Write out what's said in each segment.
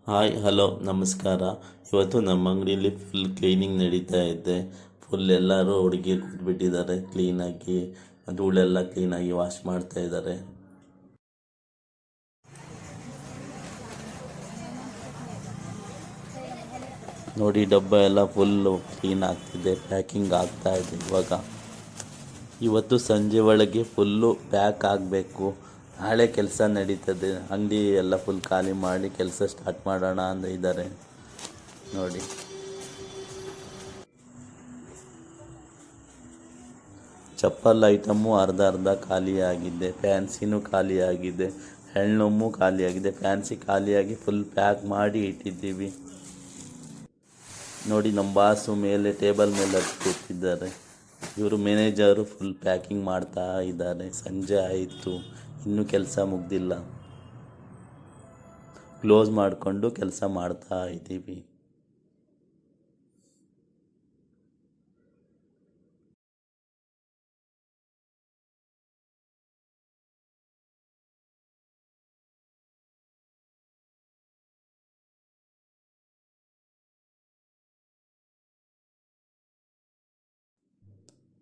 Hi hello ನಮಸ್ಕಾರ. ಇವತ್ತು ನಮ್ಮ ಅಂಗಡಿಯಲ್ಲಿ ಫುಲ್ ಕ್ಲೀನಿಂಗ್ ನಡೀತಾ ಇದೆ. ಫುಲ್ ಎಲ್ಲರೂ ಹುಡುಗಿರು ಕೂತ್ಬಿಟ್ಟಿದ್ದಾರೆ ಕ್ಲೀನಾಗಿ. ಧೂಳೆಲ್ಲ ಕ್ಲೀನಾಗಿ ವಾಶ್ ಮಾಡ್ತಾ ಇದ್ದಾರೆ. ನೋಡಿ, ಡಬ್ಬ ಎಲ್ಲ ಫುಲ್ಲು ಕ್ಲೀನ್ ಆಗ್ತಿದೆ, ಪ್ಯಾಕಿಂಗ್ ಆಗ್ತಾ ಇದೆ. ಇವತ್ತು ಸಂಜೆ ಒಳಗೆ ಫುಲ್ಲು ಪ್ಯಾಕ್ ಆಗಬೇಕು. ನಾಳೆ ಕೆಲಸ ನಡೀತದೆ. ಅಂಗಡಿ ಎಲ್ಲ ಫುಲ್ ಖಾಲಿ ಮಾಡಿ ಕೆಲಸ ಸ್ಟಾರ್ಟ್ ಮಾಡೋಣ ಅಂತ ಇದ್ದಾರೆ. ನೋಡಿ, ಚಪ್ಪಲ್ ಐಟಮ್ಮು ಅರ್ಧ ಖಾಲಿಯಾಗಿದೆ, ಫ್ಯಾನ್ಸಿನೂ ಖಾಲಿಯಾಗಿದೆ, ಹೆಣ್ಣೊಮ್ಮು ಖಾಲಿಯಾಗಿದೆ. ಫ್ಯಾನ್ಸಿ ಖಾಲಿಯಾಗಿ ಫುಲ್ ಪ್ಯಾಕ್ ಮಾಡಿ ಇಟ್ಟಿದ್ದೀವಿ. ನೋಡಿ, ನಮ್ಮ ಬಾಸು ಮೇಲೆ ಟೇಬಲ್ ಮೇಲೆ ಕೂತಿದ್ದಾರೆ. ಇವರು ಮ್ಯಾನೇಜರು ಫುಲ್ ಪ್ಯಾಕಿಂಗ್ ಮಾಡ್ತಾ ಇದ್ದಾರೆ. ಸಂಜೆ ಆಯಿತು, ಇನ್ನೂ ಕೆಲಸ ಮುಗ್ದಿಲ್ಲ. ಕ್ಲೋಸ್ ಮಾಡಿಕೊಂಡು ಕೆಲಸ ಮಾಡ್ತಾ ಇದ್ದೀವಿ.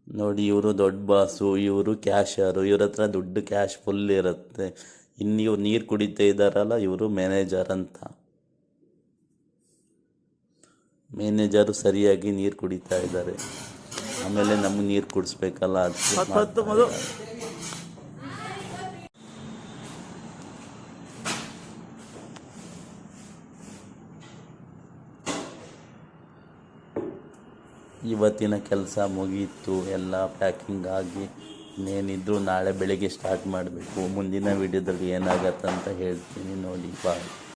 ನೋಡಿ, ಇವರು ದೊಡ್ಡ ಬಾಸು, ಇವರು ಕ್ಯಾಶರು. ಇವ್ರ ಹತ್ರ ದುಡ್ಡು ಕ್ಯಾಶ್ ಫುಲ್ ಇರುತ್ತೆ. ಇನ್ನು ಇವ್ರು ನೀರು ಕುಡಿತಾ ಇದ್ದಾರಲ್ಲ, ಇವರು ಮ್ಯಾನೇಜರ್ ಅಂತ. ಮ್ಯಾನೇಜರು ಸರಿಯಾಗಿ ನೀರು ಕುಡಿತಾ ಇದ್ದಾರೆ. ಆಮೇಲೆ ನಮಗೆ ನೀರು ಕುಡಿಸ್ಬೇಕಲ್ಲ, ಅದಕ್ಕೆ ಇವತ್ತಿನ ಕೆಲಸ ಮುಗೀತು. ಎಲ್ಲ ಪ್ಯಾಕಿಂಗ್ ಆಗಿ ಇನ್ನೇನಿದ್ರು ನಾಳೆ ಬೆಳಿಗ್ಗೆ ಸ್ಟಾರ್ಟ್ ಮಾಡಬೇಕು. ಮುಂದಿನ ವಿಡಿಯೋದಲ್ಲಿ ಏನಾಗತ್ತಂತ ಹೇಳ್ತೀನಿ. ನೋಡಿ, ಬಾಯ್.